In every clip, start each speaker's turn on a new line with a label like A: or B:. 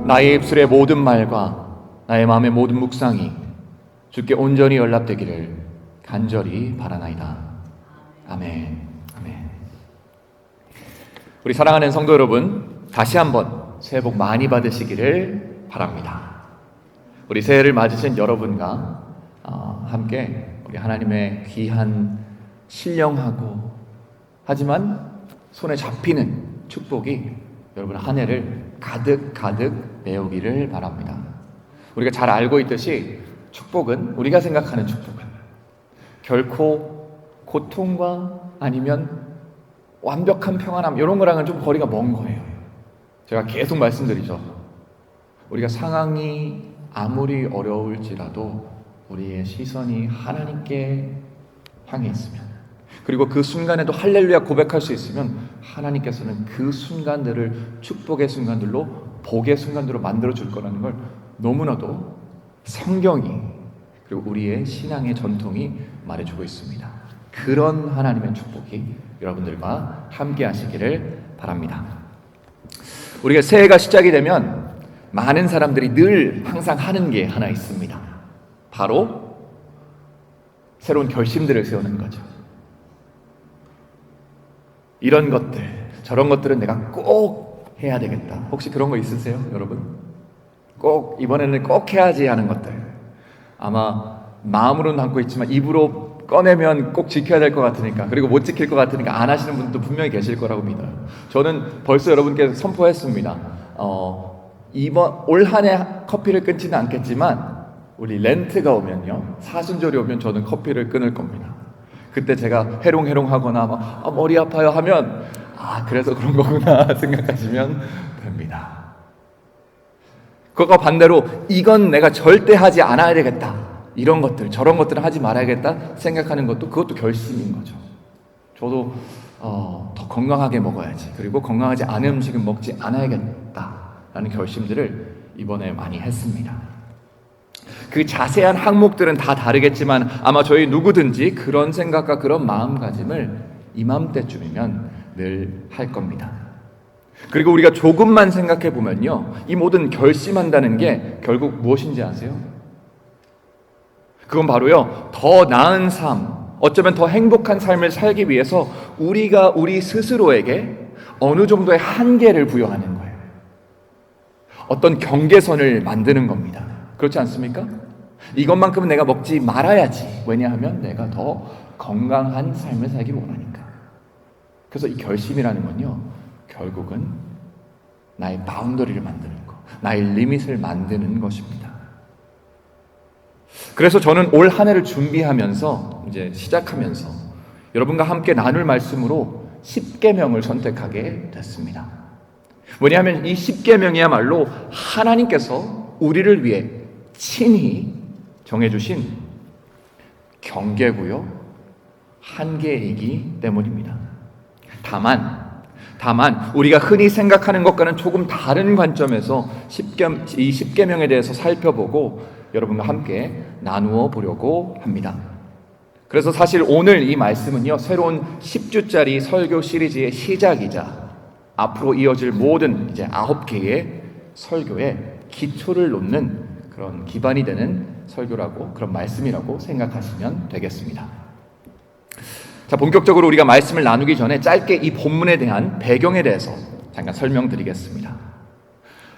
A: 나의 입술의 모든 말과 나의 마음의 모든 묵상이 주께 온전히 연락되기를 간절히 바라나이다. 아멘. 아멘. 우리 사랑하는 성도 여러분, 다시 한번 새해 복 많이 받으시기를 바랍니다. 우리 새해를 맞으신 여러분과 함께 우리 하나님의 귀한 신령하고 하지만 손에 잡히는 축복이 여러분 한 해를 가득 메우기를 바랍니다. 우리가 잘 알고 있듯이 축복은, 우리가 생각하는 축복은 결코 고통과 아니면 완벽한 평안함 이런 거랑은 좀 거리가 먼 거예요. 제가 계속 말씀드리죠. 우리가 상황이 아무리 어려울지라도 우리의 시선이 하나님께 향해 있으면, 그리고 그 순간에도 할렐루야 고백할 수 있으면 하나님께서는 그 순간들을 축복의 순간들로, 복의 순간들로 만들어 줄 거라는 걸 너무나도 성경이, 그리고 우리의 신앙의 전통이 말해주고 있습니다. 그런 하나님의 축복이 여러분들과 함께 하시기를 바랍니다. 우리가 새해가 시작이 되면 많은 사람들이 늘 항상 하는 게 하나 있습니다. 바로 새로운 결심들을 세우는 거죠. 이런 것들, 저런 것들은 내가 꼭 해야 되겠다. 혹시 그런 거 있으세요, 여러분? 꼭 이번에는 꼭 해야지 하는 것들. 아마 마음으로는 담고 있지만 입으로 꺼내면 꼭 지켜야 될 것 같으니까, 그리고 못 지킬 것 같으니까 안 하시는 분도 분명히 계실 거라고 믿어요. 저는 벌써 여러분께 선포했습니다. 이번 올 한 해 커피를 끊지는 않겠지만 우리 렌트가 오면요, 사순절이 오면 저는 커피를 끊을 겁니다. 그때 제가 해롱해롱하거나 막 머리 아파요 하면 그래서 그런 거구나 생각하시면 됩니다. 그것과 반대로 이건 내가 절대 하지 않아야 되겠다, 이런 것들 저런 것들은 하지 말아야겠다 생각하는 것도, 그것도 결심인 거죠. 저도 더 건강하게 먹어야지, 그리고 건강하지 않은 음식은 먹지 않아야겠다라는 결심들을 이번에 많이 했습니다. 그 자세한 항목들은 다 다르겠지만 아마 저희 누구든지 그런 생각과 그런 마음가짐을 이맘때쯤이면 늘 할 겁니다. 그리고 우리가 조금만 생각해 보면요, 이 모든 결심한다는 게 결국 무엇인지 아세요? 그건 바로요, 더 나은 삶, 어쩌면 더 행복한 삶을 살기 위해서 우리가 우리 스스로에게 어느 정도의 한계를 부여하는 거예요. 어떤 경계선을 만드는 겁니다. 그렇지 않습니까? 이것만큼은 내가 먹지 말아야지. 왜냐하면 내가 더 건강한 삶을 살기 원하니까. 그래서 이 결심이라는 건요, 결국은 나의 바운더리를 만드는 것, 나의 리밋을 만드는 것입니다. 그래서 저는 올 한 해를 준비하면서, 이제 시작하면서 여러분과 함께 나눌 말씀으로 10계명을 선택하게 됐습니다. 왜냐하면 이 10계명이야말로 하나님께서 우리를 위해 친히 정해주신 경계고요, 한계이기 때문입니다. 다만 우리가 흔히 생각하는 것과는 조금 다른 관점에서 이 10계명에 대해서 살펴보고 여러분과 함께 나누어 보려고 합니다. 그래서 사실 오늘 이 말씀은요, 새로운 10주짜리 설교 시리즈의 시작이자 앞으로 이어질 모든 이제 9개의 설교의 기초를 놓는 그런 기반이 되는 설교라고, 그런 말씀이라고 생각하시면 되겠습니다. 자, 본격적으로 우리가 말씀을 나누기 전에 짧게 이 본문에 대한 배경에 대해서 잠깐 설명드리겠습니다.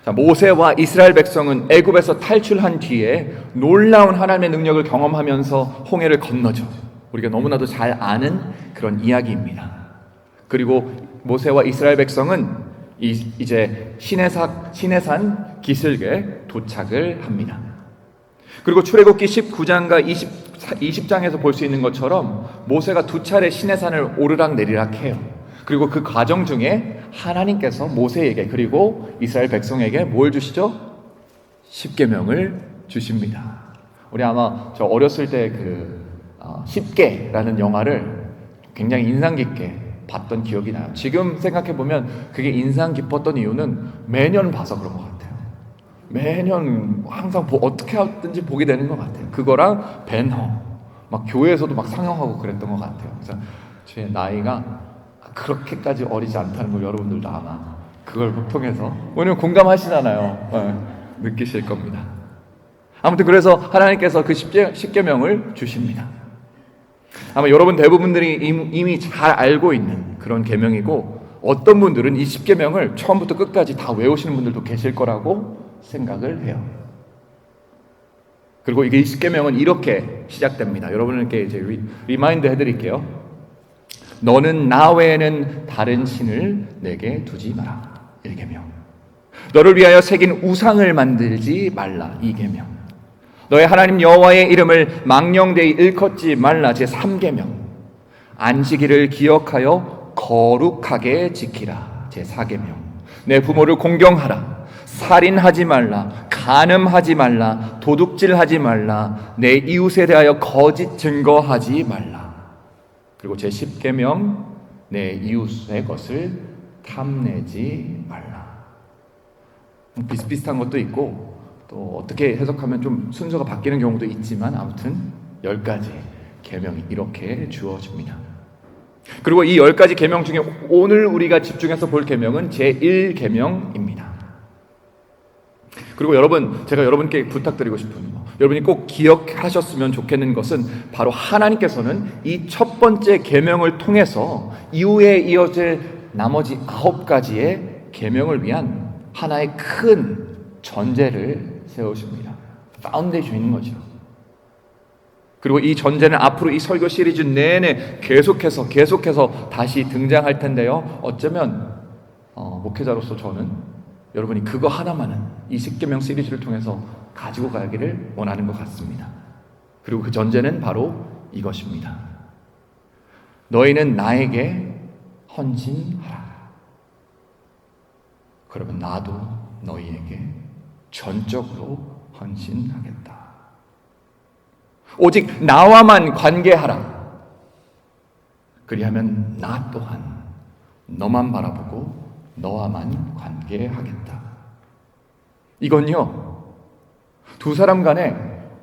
A: 자, 모세와 이스라엘 백성은 애굽에서 탈출한 뒤에 놀라운 하나님의 능력을 경험하면서 홍해를 건너죠. 우리가 너무나도 잘 아는 그런 이야기입니다. 그리고 모세와 이스라엘 백성은 이제 시내산 기슭에 도착을 합니다. 그리고 출애굽기 19장과 20장에서 볼 수 있는 것처럼 모세가 2차례 시내산을 오르락내리락 해요. 그리고 그 과정 중에 하나님께서 모세에게, 그리고 이스라엘 백성에게 뭘 주시죠? 10계명을 주십니다. 우리 아마 저 어렸을 때 10계라는 영화를 굉장히 인상 깊게 봤던 기억이 나요. 지금 생각해보면 그게 인상 깊었던 이유는 매년 봐서 그런 것 같아요. 매년 항상 어떻게 하든지 보게 되는 것 같아요. 그거랑 벤허, 막 교회에서도 막 상영하고 그랬던 것 같아요. 그래서 제 나이가 그렇게까지 어리지 않다는 걸 여러분들도 아마 그걸 통해서 오늘 공감하시잖아요. 느끼실 겁니다. 아무튼 그래서 하나님께서 그 십계명을 주십니다. 아마 여러분 대부분들이 이미 잘 알고 있는 그런 계명이고, 어떤 분들은 이 십계명을 처음부터 끝까지 다 외우시는 분들도 계실 거라고 생각을 해요. 그리고 이게 이 십계명은 이렇게 시작됩니다. 여러분께 이제 리마인드 해드릴게요. 너는 나 외에는 다른 신을 내게 두지 마라. 1계명. 너를 위하여 새긴 우상을 만들지 말라. 2계명. 너의 하나님 여호와의 이름을 망령되이 일컫지 말라. 제3계명. 안식일을 기억하여 거룩하게 지키라. 제4계명. 내 부모를 공경하라. 살인하지 말라. 간음하지 말라. 도둑질하지 말라. 내 이웃에 대하여 거짓 증거하지 말라. 그리고 제10계명. 내 이웃의 것을 탐내지 말라. 비슷비슷한 것도 있고 또 어떻게 해석하면 좀 순서가 바뀌는 경우도 있지만, 아무튼 10가지 계명이 이렇게 주어집니다. 그리고 이 10가지 계명 중에 오늘 우리가 집중해서 볼 계명은 제1계명입니다. 그리고 제가 여러분께 부탁드리고 싶은 거, 여러분이 꼭 기억하셨으면 좋겠는 것은 바로 하나님께서는 이 첫 번째 계명을 통해서 이후에 이어질 나머지 9가지의 계명을 위한 하나의 큰 전제를 세우십니다. 파운데이션인 거죠. 그리고 이 전제는 앞으로 이 설교 시리즈 내내 계속해서 다시 등장할 텐데요. 어쩌면 목회자로서 저는 여러분이 그거 하나만은 이 십계명 시리즈를 통해서 가지고 가기를 원하는 것 같습니다. 그리고 그 전제는 바로 이것입니다. 너희는 나에게 헌신하라. 그러면 나도 너희에게 전적으로 헌신하겠다. 오직 나와만 관계하라. 그리하면 나 또한 너만 바라보고 너와만 관계하겠다. 이건요, 두 사람 간에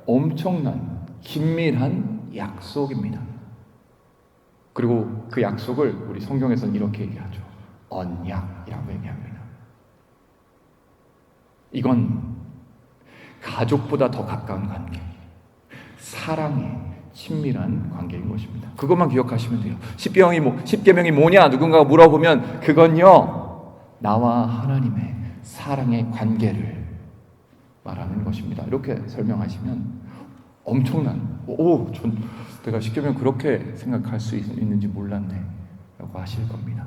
A: 엄청난 긴밀한 약속입니다. 그리고 그 약속을 우리 성경에서는 이렇게 얘기하죠. 언약이라고 얘기합니다. 이건 가족보다 더 가까운 관계, 사랑의 친밀한 관계인 것입니다. 그것만 기억하시면 돼요. 십계명이 뭐냐 누군가가 물어보면 그건요, 나와 하나님의 사랑의 관계를 말하는 것입니다. 이렇게 설명하시면 엄청난, 내가 십계명 그렇게 생각할 수 있는지 몰랐네 라고 하실 겁니다.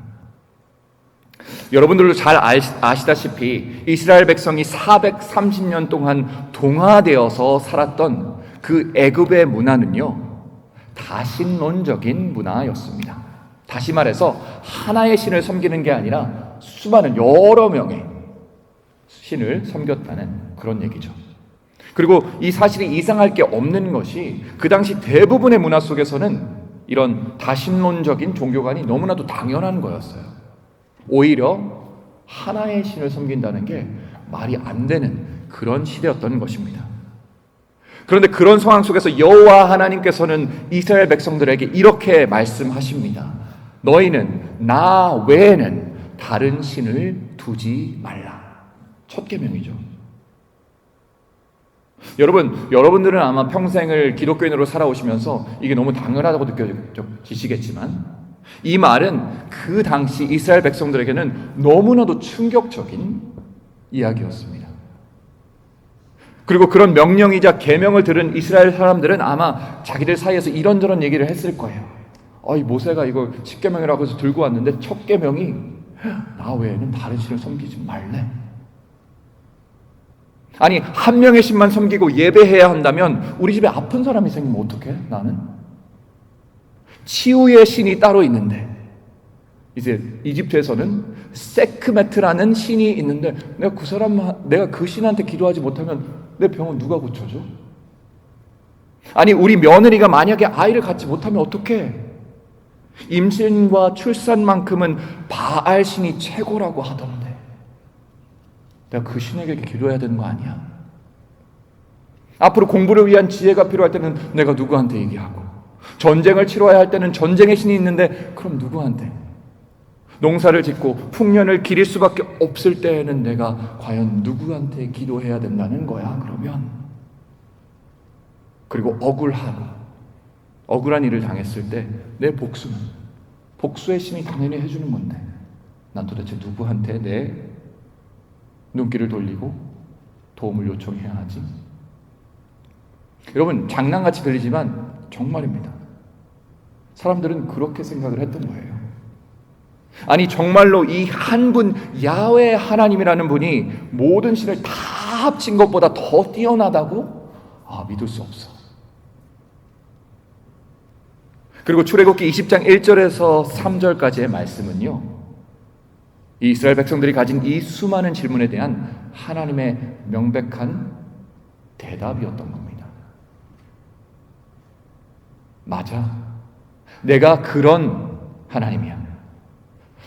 A: 여러분들도 잘 아시다시피 이스라엘 백성이 430년 동안 동화되어서 살았던 그 애굽의 문화는요, 다신론적인 문화였습니다. 다시 말해서 하나의 신을 섬기는 게 아니라 수많은 여러 명의 신을 섬겼다는 그런 얘기죠. 그리고 이 사실이 이상할 게 없는 것이 그 당시 대부분의 문화 속에서는 이런 다신론적인 종교관이 너무나도 당연한 거였어요. 오히려 하나의 신을 섬긴다는 게 말이 안 되는 그런 시대였던 것입니다. 그런데 그런 상황 속에서 여호와 하나님께서는 이스라엘 백성들에게 이렇게 말씀하십니다. 너희는 나 외에는 다른 신을 두지 말라. 첫 계명이죠. 여러분들은 아마 평생을 기독교인으로 살아오시면서 이게 너무 당연하다고 느껴지시겠지만, 이 말은 그 당시 이스라엘 백성들에게는 너무나도 충격적인 이야기였습니다. 그리고 그런 명령이자 계명을 들은 이스라엘 사람들은 아마 자기들 사이에서 이런저런 얘기를 했을 거예요. 모세가 이거 십계명이라고 해서 들고 왔는데 첫 계명이 나 외에는 다른 신을 섬기지 말래. 아니, 한 명의 신만 섬기고 예배해야 한다면 우리 집에 아픈 사람이 생기면 어떡해? 나는 치유의 신이 따로 있는데, 이제 이집트에서는 세크메트라는 신이 있는데 내가 그 신한테 기도하지 못하면 내 병은 누가 고쳐줘? 아니, 우리 며느리가 만약에 아이를 갖지 못하면 어떡해? 임신과 출산만큼은 바알 신이 최고라고 하던데 내가 그 신에게 기도해야 되는 거 아니야? 앞으로 공부를 위한 지혜가 필요할 때는 내가 누구한테 얘기하고, 전쟁을 치러야 할 때는 전쟁의 신이 있는데 그럼 누구한테? 농사를 짓고 풍년을 기릴 수밖에 없을 때에는 내가 과연 누구한테 기도해야 된다는 거야, 그러면? 그리고 억울한 일을 당했을 때 내 복수의 신이 당연히 해주는 건데 난 도대체 누구한테 내 눈길을 돌리고 도움을 요청해야 하지? 여러분, 장난같이 들리지만 정말입니다. 사람들은 그렇게 생각을 했던 거예요. 아니, 정말로 이 한 분 야훼 하나님이라는 분이 모든 신을 다 합친 것보다 더 뛰어나다고? 믿을 수 없어. 그리고 출애굽기 20장 1절에서 3절까지의 말씀은요, 이 이스라엘 백성들이 가진 이 수많은 질문에 대한 하나님의 명백한 대답이었던 겁니다. 맞아. 내가 그런 하나님이야.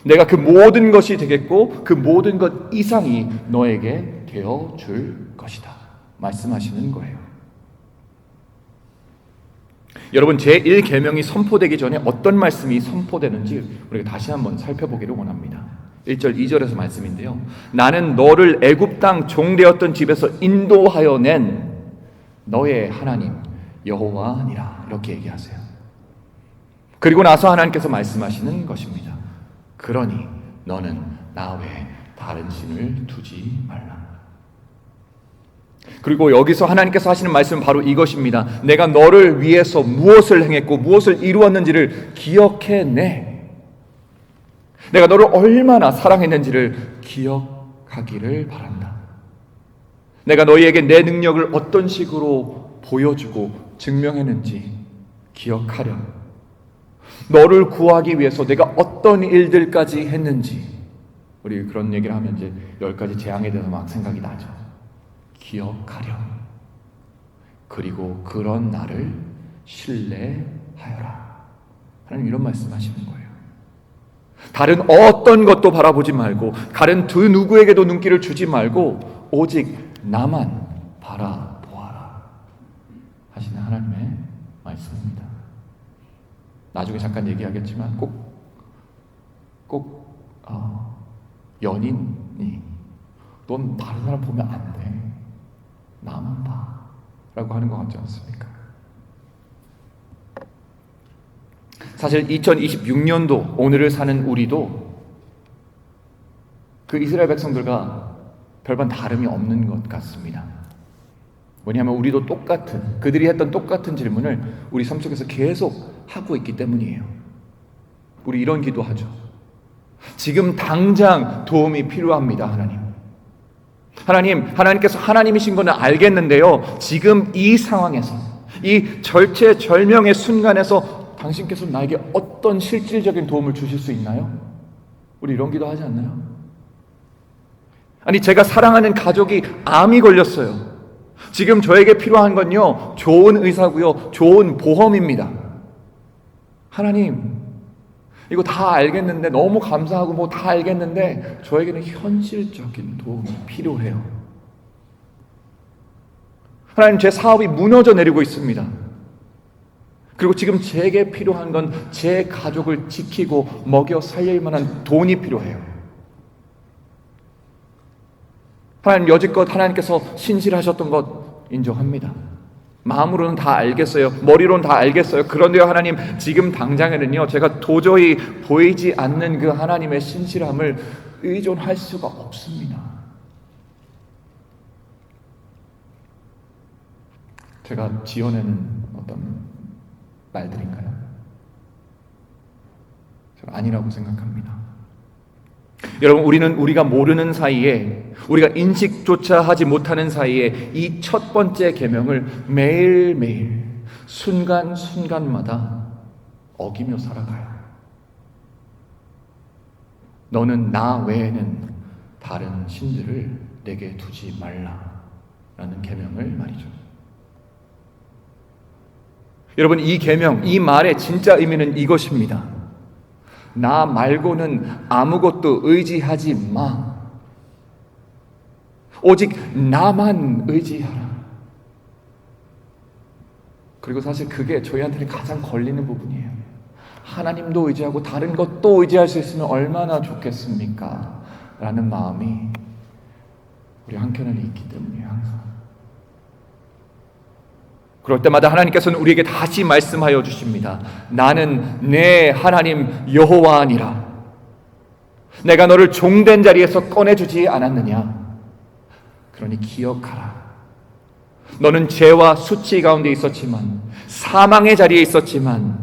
A: 내가 그 모든 것이 되겠고 그 모든 것 이상이 너에게 되어줄 것이다 말씀하시는 거예요. 여러분, 제1계명이 선포되기 전에 어떤 말씀이 선포되는지 우리가 다시 한번 살펴보기를 원합니다. 1절 2절에서 말씀인데요, 나는 너를 애굽 땅 종되었던 집에서 인도하여 낸 너의 하나님 여호와니라, 이렇게 얘기하세요. 그리고 나서 하나님께서 말씀하시는 것입니다. 그러니 너는 나 외에 다른 신을 두지 말라. 그리고 여기서 하나님께서 하시는 말씀은 바로 이것입니다. 내가 너를 위해서 무엇을 행했고 무엇을 이루었는지를 기억해내. 내가 너를 얼마나 사랑했는지를 기억하기를 바란다. 내가 너희에게 내 능력을 어떤 식으로 보여주고 증명했는지 기억하렴. 너를 구하기 위해서 내가 어떤 일들까지 했는지, 우리 그런 얘기를 하면 이제 10가지 재앙에 대해서 막 생각이 나죠. 기억하렴. 그리고 그런 나를 신뢰하여라. 하나님 이런 말씀하시는 거예요. 다른 어떤 것도 바라보지 말고 다른 두 누구에게도 눈길을 주지 말고 오직 나만 바라보아라 하시는 하나님의 말씀입니다. 나중에 잠깐 얘기하겠지만 꼭 연인이 넌 다른 사람 보면 안 돼, 나만 봐 라고 하는 것 같지 않습니까? 사실 2026년도 오늘을 사는 우리도 그 이스라엘 백성들과 별반 다름이 없는 것 같습니다. 뭐냐면 우리도 그들이 했던 똑같은 질문을 우리 삶 속에서 계속 하고 있기 때문이에요. 우리 이런 기도하죠. 지금 당장 도움이 필요합니다. 하나님께서 하나님이신 것은 알겠는데요, 지금 이 상황에서, 이 절체절명의 순간에서 당신께서 나에게 어떤 실질적인 도움을 주실 수 있나요? 우리 이런 기도 하지 않나요? 아니, 제가 사랑하는 가족이 암이 걸렸어요. 지금 저에게 필요한 건요, 좋은 의사고요, 좋은 보험입니다. 하나님, 이거 다 알겠는데, 너무 감사하고 뭐 다 알겠는데 저에게는 현실적인 도움이 필요해요. 하나님, 제 사업이 무너져 내리고 있습니다. 그리고 지금 제게 필요한 건 제 가족을 지키고 먹여 살릴 만한 돈이 필요해요. 하나님, 여지껏 하나님께서 신실하셨던 것 인정합니다. 마음으로는 다 알겠어요. 머리로는 다 알겠어요. 그런데요, 하나님, 지금 당장에는요, 제가 도저히 보이지 않는 그 하나님의 신실함을 의존할 수가 없습니다. 제가 지어내는 어떤 말들인가요? 저는 아니라고 생각합니다. 여러분, 우리가 모르는 사이에, 우리가 인식조차 하지 못하는 사이에 이 첫 번째 계명을 매일매일 순간순간마다 어기며 살아가요. 너는 나 외에는 다른 신들을 내게 두지 말라라는 계명을 말이죠. 여러분, 이 계명, 이 말의 진짜 의미는 이것입니다. 나 말고는 아무것도 의지하지 마. 오직 나만 의지하라. 그리고 사실 그게 저희한테는 가장 걸리는 부분이에요. 하나님도 의지하고 다른 것도 의지할 수 있으면 얼마나 좋겠습니까? 라는 마음이 우리 한켠에 있기 때문이에요. 항상. 그럴 때마다 하나님께서는 우리에게 다시 말씀하여 주십니다. 나는 내 하나님 여호와니라. 내가 너를 종된 자리에서 꺼내주지 않았느냐. 그러니 기억하라. 너는 죄와 수치 가운데 있었지만, 사망의 자리에 있었지만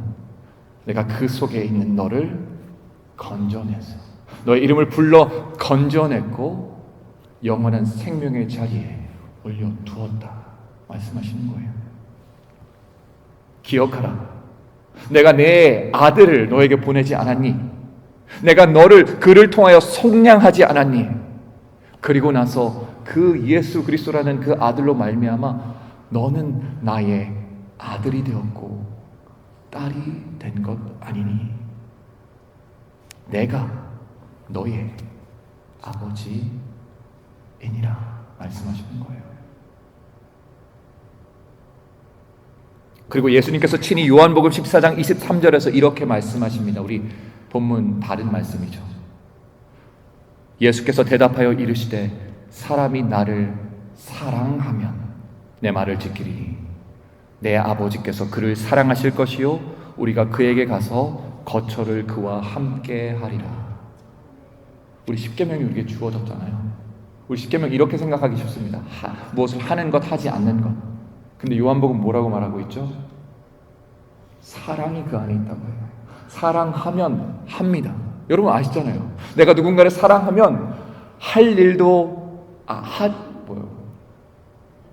A: 내가 그 속에 있는 너를 건져내서 너의 이름을 불러 건져냈고 영원한 생명의 자리에 올려두었다 말씀하시는 거예요. 기억하라. 내가 내 아들을 너에게 보내지 않았니? 내가 그를 통하여 속량하지 않았니? 그리고 나서 그 예수 그리스도라는 그 아들로 말미암아 너는 나의 아들이 되었고 딸이 된 것 아니니? 내가 너의 아버지이니라 말씀하시는 거예요. 그리고 예수님께서 친히 요한복음 14장 23절에서 이렇게 말씀하십니다. 우리 본문 다른 말씀이죠. 예수께서 대답하여 이르시되 사람이 나를 사랑하면 내 말을 지키리니 내 아버지께서 그를 사랑하실 것이요 우리가 그에게 가서 거처를 그와 함께 하리라. 우리 십계명이 우리에게 주어졌잖아요. 우리 십계명 이렇게 생각하기 쉽습니다. 무엇을 하는 것 하지 않는 것. 근데 요한복음 뭐라고 말하고 있죠? 사랑이 그 안에 있다고 해요. 사랑하면 합니다. 여러분 아시잖아요. 내가 누군가를 사랑하면 할 일도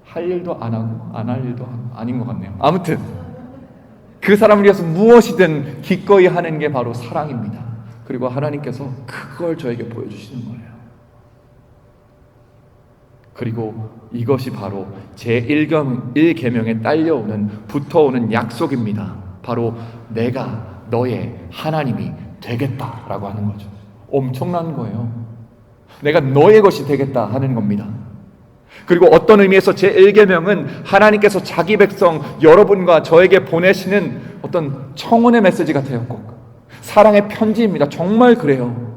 A: 할 일도 안 하고 안 할 일도 아닌 것 같네요. 아무튼 그 사람을 위해서 무엇이든 기꺼이 하는 게 바로 사랑입니다. 그리고 하나님께서 그걸 저에게 보여주시는 거예요. 그리고 이것이 바로 제1계명에 딸려오는 붙어오는 약속입니다. 바로 내가 너의 하나님이 되겠다라고 하는 거죠. 엄청난 거예요. 내가 너의 것이 되겠다 하는 겁니다. 그리고 어떤 의미에서 제1계명은 하나님께서 자기 백성 여러분과 저에게 보내시는 어떤 청혼의 메시지 같아요. 꼭 사랑의 편지입니다. 정말 그래요.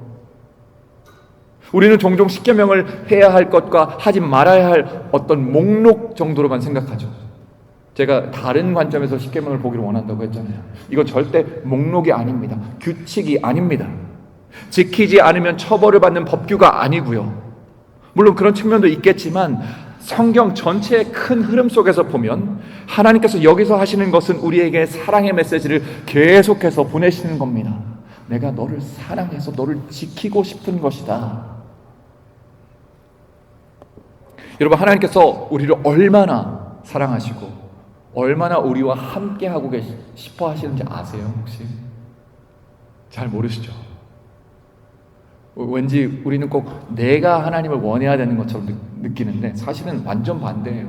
A: 우리는 종종 십계명을 해야 할 것과 하지 말아야 할 어떤 목록 정도로만 생각하죠. 제가 다른 관점에서 십계명을 보기를 원한다고 했잖아요. 이건 절대 목록이 아닙니다. 규칙이 아닙니다. 지키지 않으면 처벌을 받는 법규가 아니고요. 물론 그런 측면도 있겠지만 성경 전체의 큰 흐름 속에서 보면 하나님께서 여기서 하시는 것은 우리에게 사랑의 메시지를 계속해서 보내시는 겁니다. 내가 너를 사랑해서 너를 지키고 싶은 것이다. 여러분, 하나님께서 우리를 얼마나 사랑하시고 얼마나 우리와 함께 하고 싶어 하시는지 아세요? 혹시? 잘 모르시죠? 왠지 우리는 꼭 내가 하나님을 원해야 되는 것처럼 느끼는데 사실은 완전 반대예요.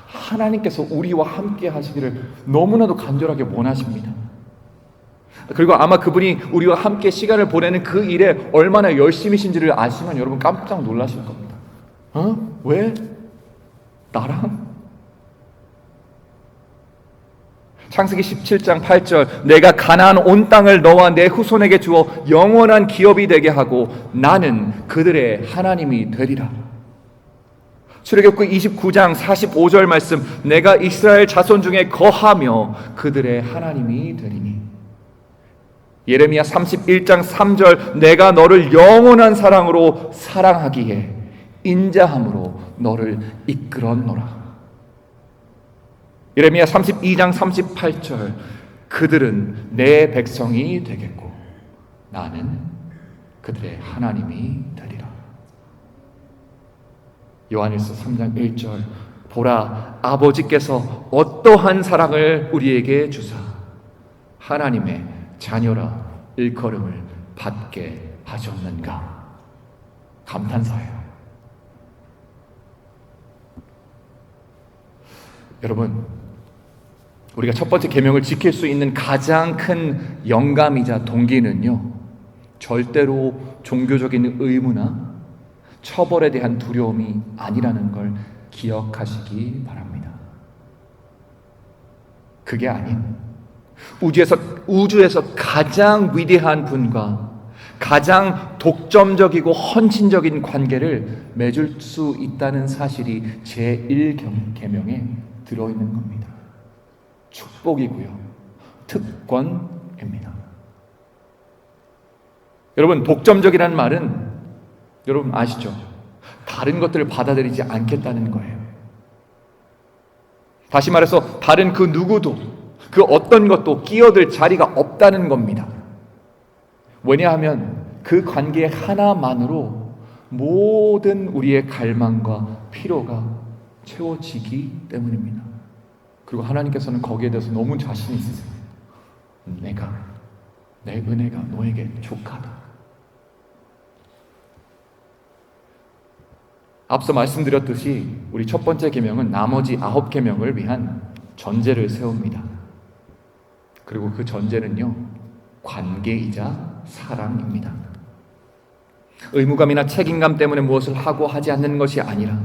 A: 하나님께서 우리와 함께 하시기를 너무나도 간절하게 원하십니다. 그리고 아마 그분이 우리와 함께 시간을 보내는 그 일에 얼마나 열심이신지를 아시면 여러분 깜짝 놀라실 겁니다. 왜? 나랑? 창세기 17장 8절 내가 가나안 온 땅을 너와 내 후손에게 주어 영원한 기업이 되게 하고 나는 그들의 하나님이 되리라. 출애굽기 29장 45절 말씀 내가 이스라엘 자손 중에 거하며 그들의 하나님이 되리니. 예레미야 31장 3절 내가 너를 영원한 사랑으로 사랑하기에 인자함으로 너를 이끌었노라. 예레미야 32장 38절 그들은 내 백성이 되겠고 나는 그들의 하나님이 되리라. 요한일서 3장 1절 보라 아버지께서 어떠한 사랑을 우리에게 주사 하나님의 자녀라 일컬음을 받게 하셨는가. 감탄사예요. 여러분, 우리가 첫 번째 계명을 지킬 수 있는 가장 큰 영감이자 동기는요, 절대로 종교적인 의무나 처벌에 대한 두려움이 아니라는 걸 기억하시기 바랍니다. 그게 아닌 우주에서 가장 위대한 분과 가장 독점적이고 헌신적인 관계를 맺을 수 있다는 사실이 제1계명에 들어있는 겁니다. 축복이고요, 특권입니다. 여러분, 독점적이라는 말은 여러분 아시죠? 다른 것들을 받아들이지 않겠다는 거예요. 다시 말해서 다른 그 누구도, 그 어떤 것도 끼어들 자리가 없다는 겁니다. 왜냐하면 그 관계 하나만으로 모든 우리의 갈망과 필요가 채워지기 때문입니다. 그리고 하나님께서는 거기에 대해서 너무 자신 있으세요. 내 은혜가 너에게 족하다. 앞서 말씀드렸듯이 우리 첫 번째 계명은 나머지 9계명을 위한 전제를 세웁니다. 그리고 그 전제는요, 관계이자 사랑입니다. 의무감이나 책임감 때문에 무엇을 하고 하지 않는 것이 아니라,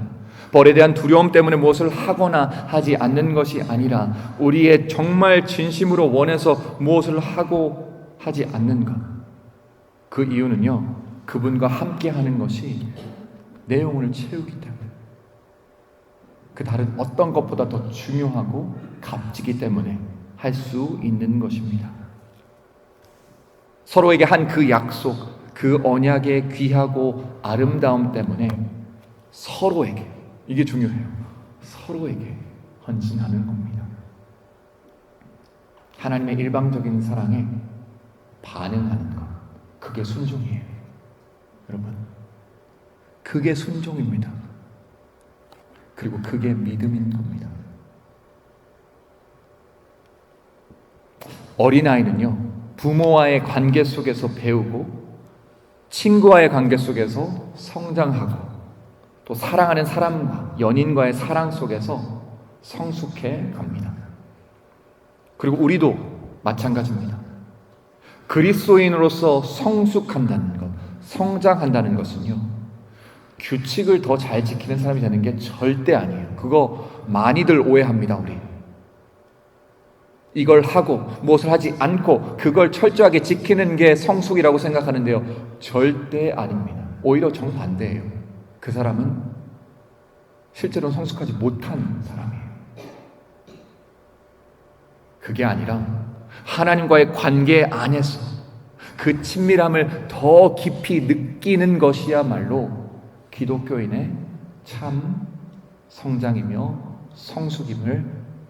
A: 벌에 대한 두려움 때문에 무엇을 하거나 하지 않는 것이 아니라, 우리의 정말 진심으로 원해서 무엇을 하고 하지 않는가. 그 이유는요, 그분과 함께 하는 것이 내 영혼을 채우기 때문에, 그 다른 어떤 것보다 더 중요하고 값지기 때문에 할 수 있는 것입니다. 서로에게 한 그 약속, 그 언약의 귀하고 아름다움 때문에 서로에게, 이게 중요해요, 서로에게 헌신하는 겁니다. 하나님의 일방적인 사랑에 반응하는 것, 그게 순종이에요. 여러분, 그게 순종입니다. 그리고 그게 믿음인 겁니다. 어린아이는요, 부모와의 관계 속에서 배우고 친구와의 관계 속에서 성장하고 또 사랑하는 사람과 연인과의 사랑 속에서 성숙해 갑니다. 그리고 우리도 마찬가지입니다. 그리스도인으로서 성숙한다는 것, 성장한다는 것은요, 규칙을 더 잘 지키는 사람이 되는 게 절대 아니에요. 그거 많이들 오해합니다. 우리 이걸 하고 무엇을 하지 않고 그걸 철저하게 지키는 게 성숙이라고 생각하는데요, 절대 아닙니다. 오히려 정반대예요. 그 사람은 실제로 성숙하지 못한 사람이에요. 그게 아니라 하나님과의 관계 안에서 그 친밀함을 더 깊이 느끼는 것이야말로 기독교인의 참 성장이며 성숙임을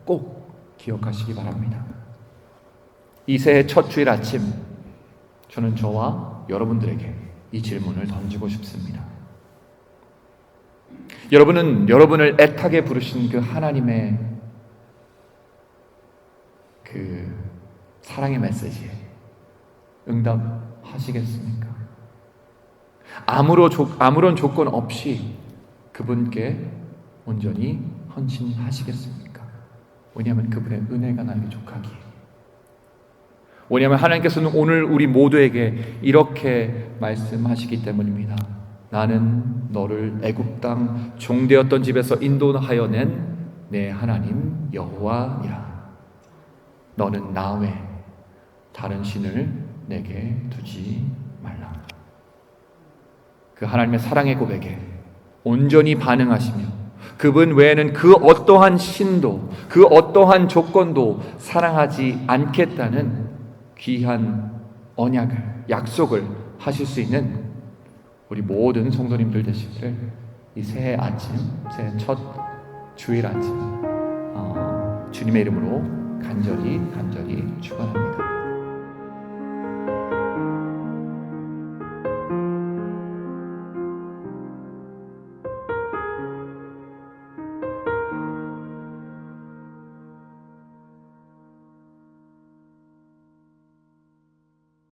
A: 꼭 기억하시기 바랍니다. 이 새해 첫 주일 아침, 저는 저와 여러분들에게 이 질문을 던지고 싶습니다. 여러분은 여러분을 애타게 부르신 그 하나님의 그 사랑의 메시지에 응답하시겠습니까? 아무런 조건 없이 그분께 온전히 헌신하시겠습니까? 왜냐하면 그분의 은혜가 나에게 족하기에, 왜냐하면 하나님께서는 오늘 우리 모두에게 이렇게 말씀하시기 때문입니다. 나는 너를 애굽 땅 종되었던 집에서 인도하여 낸 내 하나님 여호와니라. 너는 나 외 다른 신을 내게 두지 말라. 그 하나님의 사랑의 고백에 온전히 반응하시며 그분 외에는 그 어떠한 신도, 그 어떠한 조건도 사랑하지 않겠다는 귀한 언약을, 약속을 하실 수 있는 우리 모든 성도님들 되시기를 이 새해 아침, 새해 첫 주일 아침 주님의 이름으로 간절히 축원합니다.